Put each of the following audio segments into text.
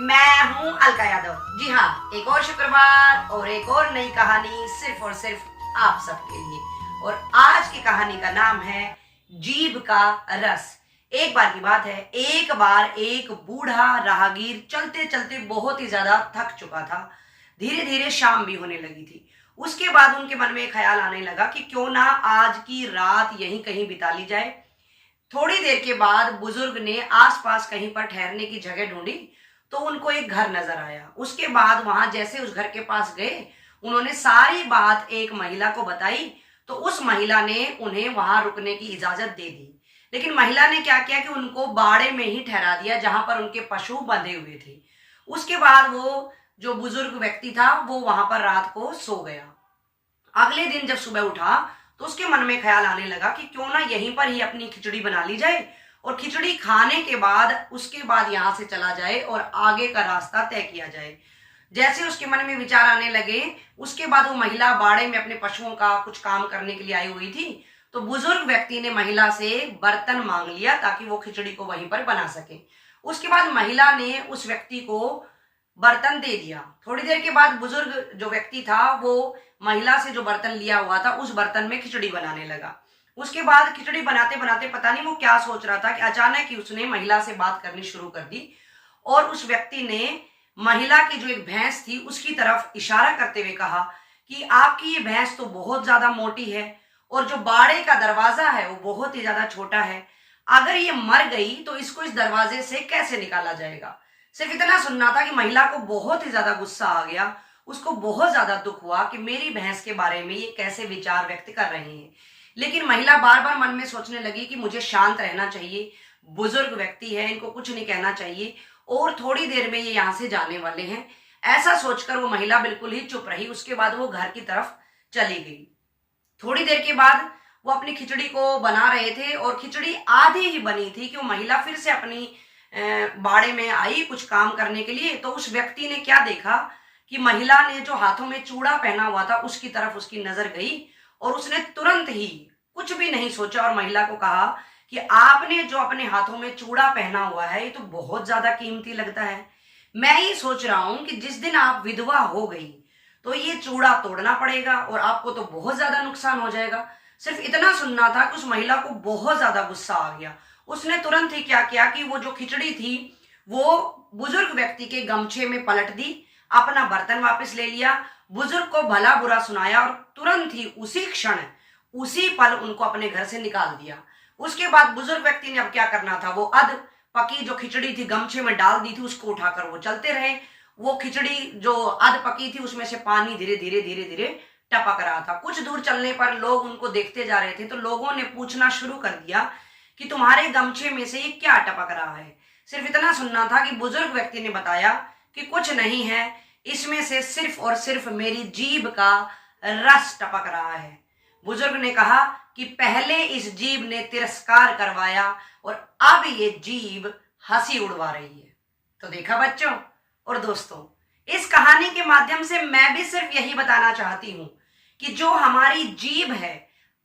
मैं हूं अलका यादव। जी हाँ, एक और शुक्रवार और एक और नई कहानी सिर्फ और सिर्फ आप सबके लिए। और आज की कहानी का नाम है जीभ का रस। एक बार की बात है, एक बार एक बूढ़ा राहगीर चलते चलते बहुत ही ज्यादा थक चुका था। धीरे धीरे शाम भी होने लगी थी। उसके बाद उनके मन में एक ख्याल आने लगा कि क्यों ना आज की रात यहीं कहीं बिता ली जाए। थोड़ी देर के बाद बुजुर्ग ने आसपास कहीं पर ठहरने की जगह ढूंढी तो उनको एक घर नजर आया। उसके बाद वहां जैसे उस घर के पास गए, उन्होंने सारी बात एक महिला को बताई तो उस महिला ने उन्हें वहां रुकने की इजाजत दे दी। लेकिन महिला ने क्या किया कि उनको बाड़े में ही ठहरा दिया जहां पर उनके पशु बंधे हुए थे। उसके बाद वो जो बुजुर्ग व्यक्ति था वो वहां पर रात को सो गया। अगले दिन जब सुबह उठा तो उसके मन में ख्याल आने लगा कि क्यों ना यहीं पर ही अपनी खिचड़ी बना ली जाए और खिचड़ी खाने के बाद उसके बाद यहां से चला जाए और आगे का रास्ता तय किया जाए। जैसे उसके मन में विचार आने लगे, उसके बाद वो महिला बाड़े में अपने पशुओं का कुछ काम करने के लिए आई हुई थी। तो बुजुर्ग व्यक्ति ने महिला से बर्तन मांग लिया ताकि वो खिचड़ी को वहीं पर बना सके। उसके बाद महिला ने उस व्यक्ति को बर्तन दे दिया। थोड़ी देर के बाद बुजुर्ग जो व्यक्ति था वो महिला से जो बर्तन लिया हुआ था उस बर्तन में खिचड़ी बनाने लगा। उसके बाद खिचड़ी बनाते बनाते पता नहीं वो क्या सोच रहा था कि अचानक ही उसने महिला से बात करनी शुरू कर दी और उस व्यक्ति ने महिला की जो एक भैंस थी उसकी तरफ इशारा करते हुए कहा कि आपकी ये भैंस तो बहुत ज्यादा मोटी है और जो बाड़े का दरवाजा है वो बहुत ही ज्यादा छोटा है। अगर ये मर गई तो इसको इस दरवाजे से कैसे निकाला जाएगा। सिर्फ इतना सुनना था कि महिला को बहुत ही ज्यादा गुस्सा आ गया। उसको बहुत ज्यादा दुख हुआ कि मेरी भैंस के बारे में ये कैसे विचार व्यक्त कर रहे हैं। लेकिन महिला बार बार मन में सोचने लगी कि मुझे शांत रहना चाहिए, बुजुर्ग व्यक्ति है, इनको कुछ नहीं कहना चाहिए और थोड़ी देर में ये यहाँ से जाने वाले हैं। ऐसा सोचकर वो महिला बिल्कुल ही चुप रही। उसके बाद वो घर की तरफ चली गई। थोड़ी देर के बाद वो अपनी खिचड़ी को बना रहे थे और खिचड़ी आधी ही बनी थी कि वो महिला फिर से अपनी बाड़े में आई कुछ काम करने के लिए। तो उस व्यक्ति ने क्या देखा कि महिला ने जो हाथों में चूड़ा पहना हुआ था उसकी तरफ उसकी नजर गई और उसने तुरंत ही कुछ भी नहीं सोचा और महिला को कहा कि आपने जो अपने हाथों में चूड़ा पहना हुआ है ये तो बहुत ज्यादा कीमती लगता है। मैं ये सोच रहा हूं कि जिस दिन आप विधवा हो गई तो ये चूड़ा तोड़ना पड़ेगा और आपको तो बहुत ज्यादा नुकसान हो जाएगा। सिर्फ इतना सुनना था कि उस महिला को बहुत ज्यादा गुस्सा आ गया। उसने तुरंत ही क्या किया कि वो जो खिचड़ी थी वो बुजुर्ग व्यक्ति के गमछे में पलट दी, अपना बर्तन वापस ले लिया, बुजुर्ग को भला बुरा सुनाया और तुरंत ही उसी क्षण उसी पल उनको अपने घर से निकाल दिया। उसके बाद बुजुर्ग व्यक्ति ने अब क्या करना था, वो अध पकी जो खिचड़ी थी गमछे में डाल दी थी उसको उठाकर वो चलते रहे। वो खिचड़ी जो अध पकी थी उसमें से पानी धीरे धीरे धीरे धीरे टपक रहा था। कुछ दूर चलने पर लोग उनको देखते जा रहे थे तो लोगों ने पूछना शुरू कर दिया कि तुम्हारे गमछे में से ये क्या टपक रहा है। सिर्फ इतना सुनना था कि बुजुर्ग व्यक्ति ने बताया कि कुछ नहीं है, इसमें से सिर्फ और सिर्फ मेरी जीभ का रस टपक रहा है। बुजुर्ग ने कहा कि पहले इस जीभ ने तिरस्कार करवाया और अब ये जीभ हंसी उड़वा रही है। तो देखा बच्चों और दोस्तों, इस कहानी के माध्यम से मैं भी सिर्फ यही बताना चाहती हूं कि जो हमारी जीभ है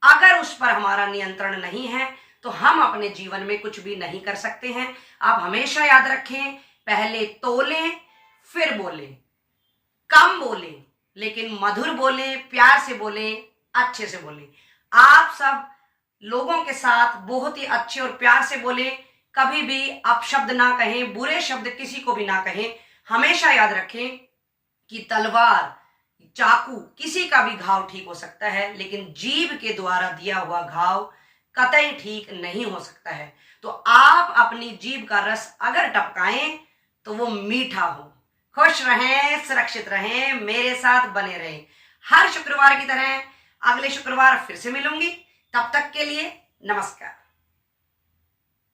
अगर उस पर हमारा नियंत्रण नहीं है तो हम अपने जीवन में कुछ भी नहीं कर सकते हैं। आप हमेशा याद रखें, पहले तोलें फिर बोलें, कम बोलें लेकिन मधुर बोलें, प्यार से बोलें, अच्छे से बोलें। आप सब लोगों के साथ बहुत ही अच्छे और प्यार से बोलें, कभी भी अपशब्द ना कहें, बुरे शब्द किसी को भी ना कहें। हमेशा याद रखें कि तलवार चाकू किसी का भी घाव ठीक हो सकता है लेकिन जीभ के द्वारा दिया हुआ घाव कतई ठीक नहीं हो सकता है। तो आप अपनी जीभ का रस अगर टपकाएं तो वो मीठा हो। खुश रहें, सुरक्षित रहें, मेरे साथ बने रहें। हर शुक्रवार की तरह अगले शुक्रवार फिर से मिलूंगी। तब तक के लिए नमस्कार।